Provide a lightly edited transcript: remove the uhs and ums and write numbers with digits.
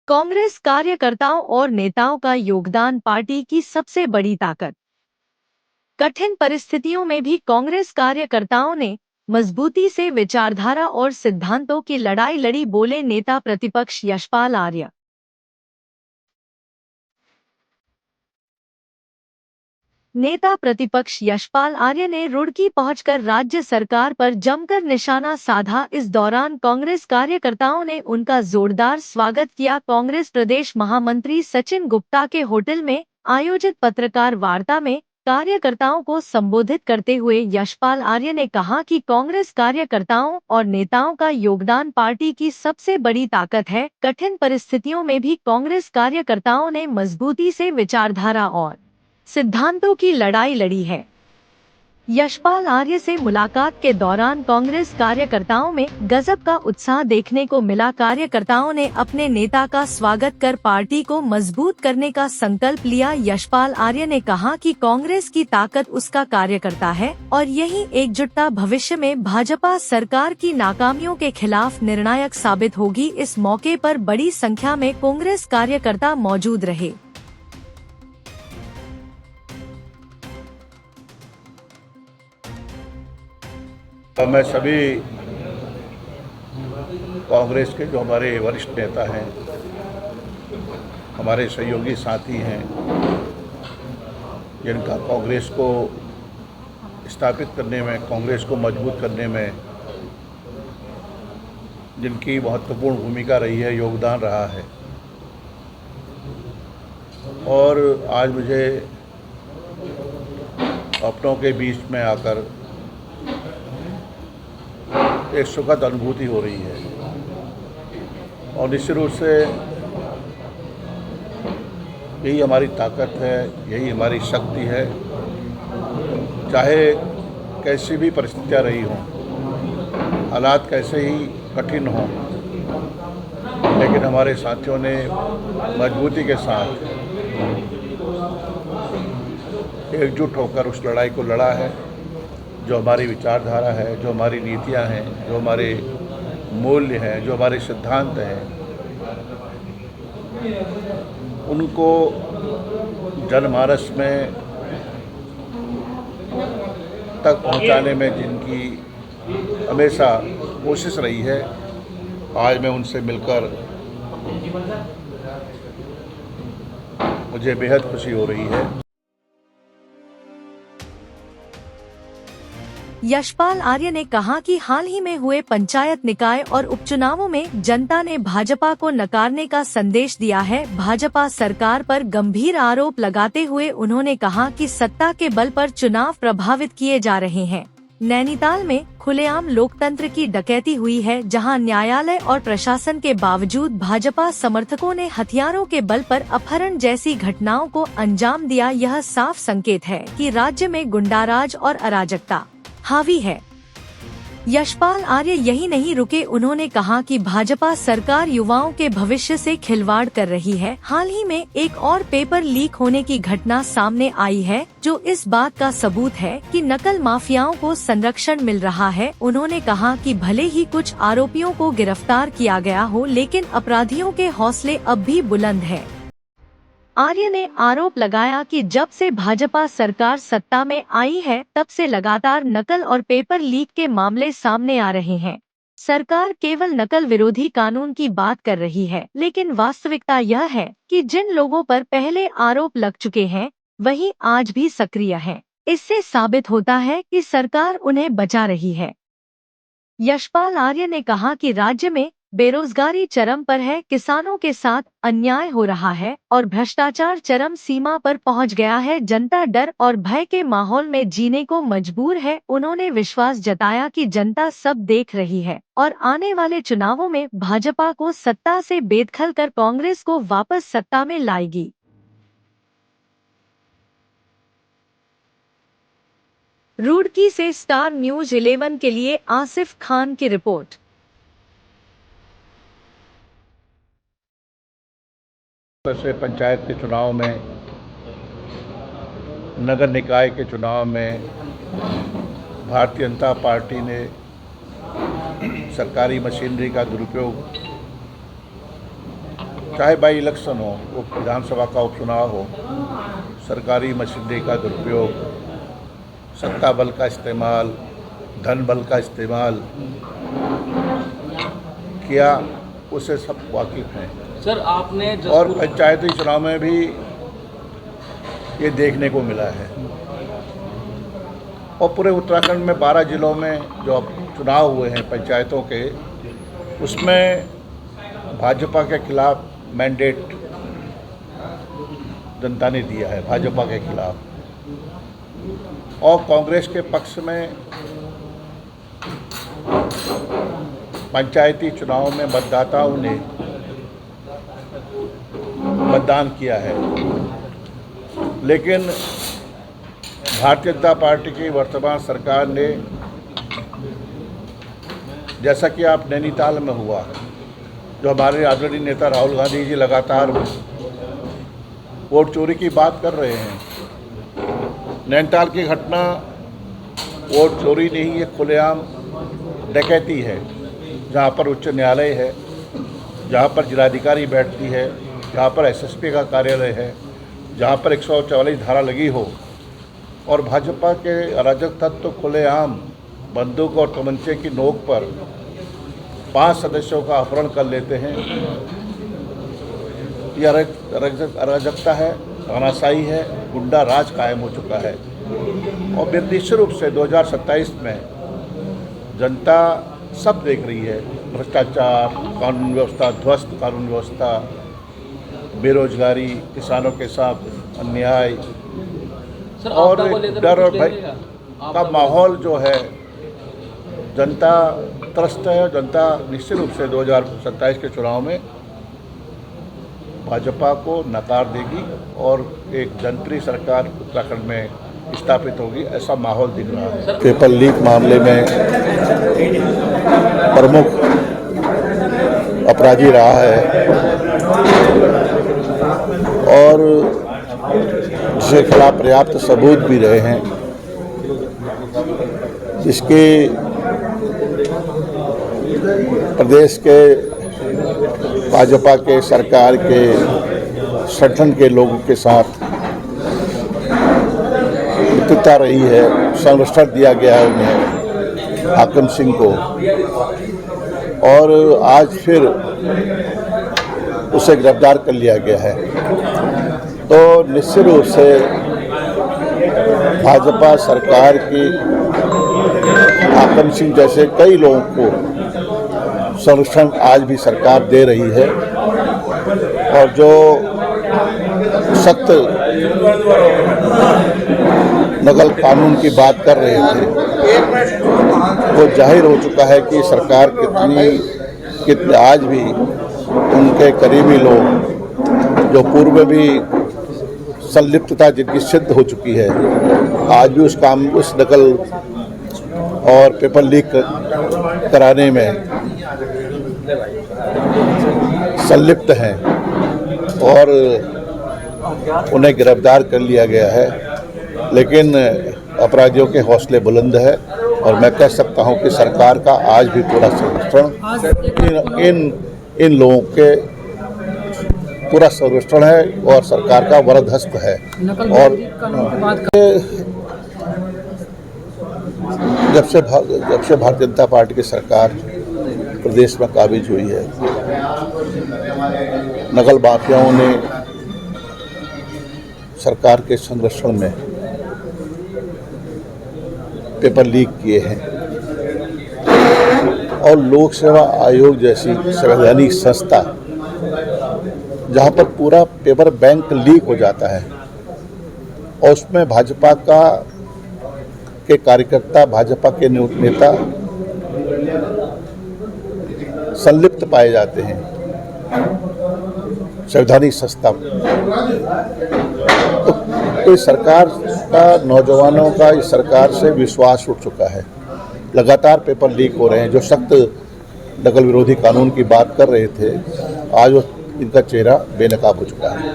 कांग्रेस कार्यकर्ताओं और नेताओं का योगदान पार्टी की सबसे बड़ी ताकत। कठिन परिस्थितियों में भी कांग्रेस कार्यकर्ताओं ने मजबूती से विचारधारा और सिद्धांतों की लड़ाई लड़ी, बोले नेता प्रतिपक्ष यशपाल आर्य। नेता प्रतिपक्ष यशपाल आर्य ने रुड़की पहुंचकर राज्य सरकार पर जमकर निशाना साधा। इस दौरान कांग्रेस कार्यकर्ताओं ने उनका जोरदार स्वागत किया। कांग्रेस प्रदेश महामंत्री सचिन गुप्ता के होटल में आयोजित पत्रकार वार्ता में कार्यकर्ताओं को संबोधित करते हुए यशपाल आर्य ने कहा कि कांग्रेस कार्यकर्ताओं और नेताओं का योगदान पार्टी की सबसे बड़ी ताकत है। कठिन परिस्थितियों में भी कांग्रेस कार्यकर्ताओं ने मजबूती से विचारधारा और सिद्धांतों की लड़ाई लड़ी है। यशपाल आर्य से मुलाकात के दौरान कांग्रेस कार्यकर्ताओं में गजब का उत्साह देखने को मिला। कार्यकर्ताओं ने अपने नेता का स्वागत कर पार्टी को मजबूत करने का संकल्प लिया। यशपाल आर्य ने कहा कि कांग्रेस की ताकत उसका कार्यकर्ता है और यही एकजुटता भविष्य में भाजपा सरकार की नाकामियों के खिलाफ निर्णायक साबित होगी। इस मौके पर बड़ी संख्या में कांग्रेस कार्यकर्ता मौजूद रहे। मैं सभी कांग्रेस के जो हमारे वरिष्ठ नेता हैं, हमारे सहयोगी साथी हैं, जिनका कांग्रेस को स्थापित करने में, कांग्रेस को मजबूत करने में जिनकी महत्वपूर्ण भूमिका रही है, योगदान रहा है, और आज मुझे अपनों के बीच में आकर एक सुखद अनुभूति हो रही है। और निश्चित रूप से यही हमारी ताकत है, यही हमारी शक्ति है। चाहे कैसी भी परिस्थितियाँ रही हों, हालात कैसे ही कठिन हों, लेकिन हमारे साथियों ने मजबूती के साथ एकजुट होकर उस लड़ाई को लड़ा है। जो हमारी विचारधारा है, जो हमारी नीतियां हैं, जो हमारे मूल्य हैं, जो हमारे सिद्धांत हैं, उनको जनमानस में तक पहुंचाने में जिनकी हमेशा कोशिश रही है, आज मैं उनसे मिलकर मुझे बेहद खुशी हो रही है। यशपाल आर्य ने कहा कि हाल ही में हुए पंचायत निकाय और उपचुनावों में जनता ने भाजपा को नकारने का संदेश दिया है। भाजपा सरकार पर गंभीर आरोप लगाते हुए उन्होंने कहा कि सत्ता के बल पर चुनाव प्रभावित किए जा रहे हैं। नैनीताल में खुलेआम लोकतंत्र की डकैती हुई है, जहां न्यायालय और प्रशासन के बावजूद भाजपा समर्थकों ने हथियारों के बल पर अपहरण जैसी घटनाओं को अंजाम दिया। यह साफ संकेत है कि राज्य में गुंडाराज और अराजकता हावी है। यशपाल आर्य यही नहीं रुके, उन्होंने कहा कि भाजपा सरकार युवाओं के भविष्य से खिलवाड़ कर रही है। हाल ही में एक और पेपर लीक होने की घटना सामने आई है, जो इस बात का सबूत है कि नकल माफियाओं को संरक्षण मिल रहा है। उन्होंने कहा कि भले ही कुछ आरोपियों को गिरफ्तार किया गया हो, लेकिन अपराधियों के हौसले अब भी बुलंद है। आर्य ने आरोप लगाया कि जब से भाजपा सरकार सत्ता में आई है, तब से लगातार नकल और पेपर लीक के मामले सामने आ रहे हैं। सरकार केवल नकल विरोधी कानून की बात कर रही है, लेकिन वास्तविकता यह है कि जिन लोगों पर पहले आरोप लग चुके हैं, वही आज भी सक्रिय हैं। इससे साबित होता है कि सरकार उन्हें बचा रही है। यशपाल आर्य ने कहा कि राज्य में बेरोजगारी चरम पर है, किसानों के साथ अन्याय हो रहा है और भ्रष्टाचार चरम सीमा पर पहुंच गया है। जनता डर और भय के माहौल में जीने को मजबूर है। उन्होंने विश्वास जताया कि जनता सब देख रही है और आने वाले चुनावों में भाजपा को सत्ता से बेदखल कर कांग्रेस को वापस सत्ता में लाएगी। रुड़की से स्टार न्यूज 11 के लिए आसिफ खान की रिपोर्ट। से पंचायत के चुनाव में, नगर निकाय के चुनाव में भारतीय जनता पार्टी ने सरकारी मशीनरी का दुरुपयोग चाहे बाई इलेक्शन हो, वो विधानसभा का उपचुनाव हो, सरकारी मशीनरी का दुरुपयोग, सत्ता बल का इस्तेमाल, धन बल का इस्तेमाल किया, उसे सब वाकिफ हैं। सर आपने और पंचायती चुनाव में भी ये देखने को मिला है। और पूरे उत्तराखंड में 12 जिलों में जो अब चुनाव हुए हैं पंचायतों के, उसमें भाजपा के खिलाफ मैंडेट जनता ने दिया है, भाजपा के खिलाफ। और कांग्रेस के पक्ष में पंचायती चुनाव में मतदाताओं ने मतदान किया है। लेकिन भारतीय जनता पार्टी की वर्तमान सरकार ने, जैसा कि आप नैनीताल में हुआ, जो हमारे आदरणीय नेता राहुल गांधी जी लगातार वोट चोरी की बात कर रहे हैं। नैनीताल की घटना वोट चोरी नहीं है, खुलेआम डकैती है, जहाँ पर उच्च न्यायालय है, जहाँ पर जिलाधिकारी बैठती है, जहाँ पर एसएसपी का कार्यालय है, जहाँ पर 144 धारा लगी हो, और भाजपा के अराजक तत्व खुलेआम बंदूक और तमंचे की नोक पर 5 सदस्यों का अपहरण कर लेते हैं। यह अराजकता है, तानाशाही है, गुंडा राज कायम हो चुका है। और निर्दिष्ट रूप से 2027 में जनता सब देख रही है, भ्रष्टाचार, कानून व्यवस्था ध्वस्त, कानून व्यवस्था, बेरोजगारी, किसानों के साथ अन्याय और डर और भय का माहौल जो है, जनता त्रस्त है। जनता निश्चित रूप से 2027 के चुनाव में भाजपा को नकार देगी और एक जनप्रिय सरकार उत्तराखंड में स्थापित होगी, ऐसा माहौल दिख रहा है। पेपर लीक मामले में प्रमुख अपराधी रहा है और जिसके खिलाफ पर्याप्त सबूत भी रहे हैं, जिसके प्रदेश के भाजपा के सरकार के संगठन के लोगों के साथ मित्रता रही है। संरक्षण दिया गया है उन्हें, हाकिम सिंह को, और आज फिर उसे गिरफ्तार कर लिया गया है। तो निश्चित रूप से भाजपा सरकार की हाकिम सिंह जैसे कई लोगों को संरक्षण आज भी सरकार दे रही है। और जो सख्त नकल कानून की बात कर रहे थे, वो जाहिर हो चुका है कि सरकार कितने आज भी उनके करीबी लोग जो पूर्व में भी संलिप्तता जिनकी सिद्ध हो चुकी है, आज भी उस नकल और पेपर लीक कराने में संलिप्त हैं और उन्हें गिरफ्तार कर लिया गया है। लेकिन अपराधियों के हौसले बुलंद है और मैं कह सकता हूं कि सरकार का आज भी पूरा संरक्षण इन लोगों के पूरा संरक्षण है और सरकार का वरदहस्त है। और जब से भारतीय जनता पार्टी की सरकार प्रदेश में काबिज हुई है, नकल माफियाओं ने सरकार के संरक्षण में पेपर लीक किए हैं और लोक सेवा आयोग जैसी संवैधानिक संस्था, जहां पर पूरा पेपर बैंक लीक हो जाता है और उसमें भाजपा के कार्यकर्ता, भाजपा के नेता संलिप्त पाए जाते हैं संवैधानिक संस्था। तो इस सरकार का, नौजवानों का इस सरकार से विश्वास उठ चुका है। लगातार पेपर लीक हो रहे हैं। जो सख्त नकल विरोधी कानून की बात कर रहे थे, आज वो इनका चेहरा बेनकाब हो चुका है।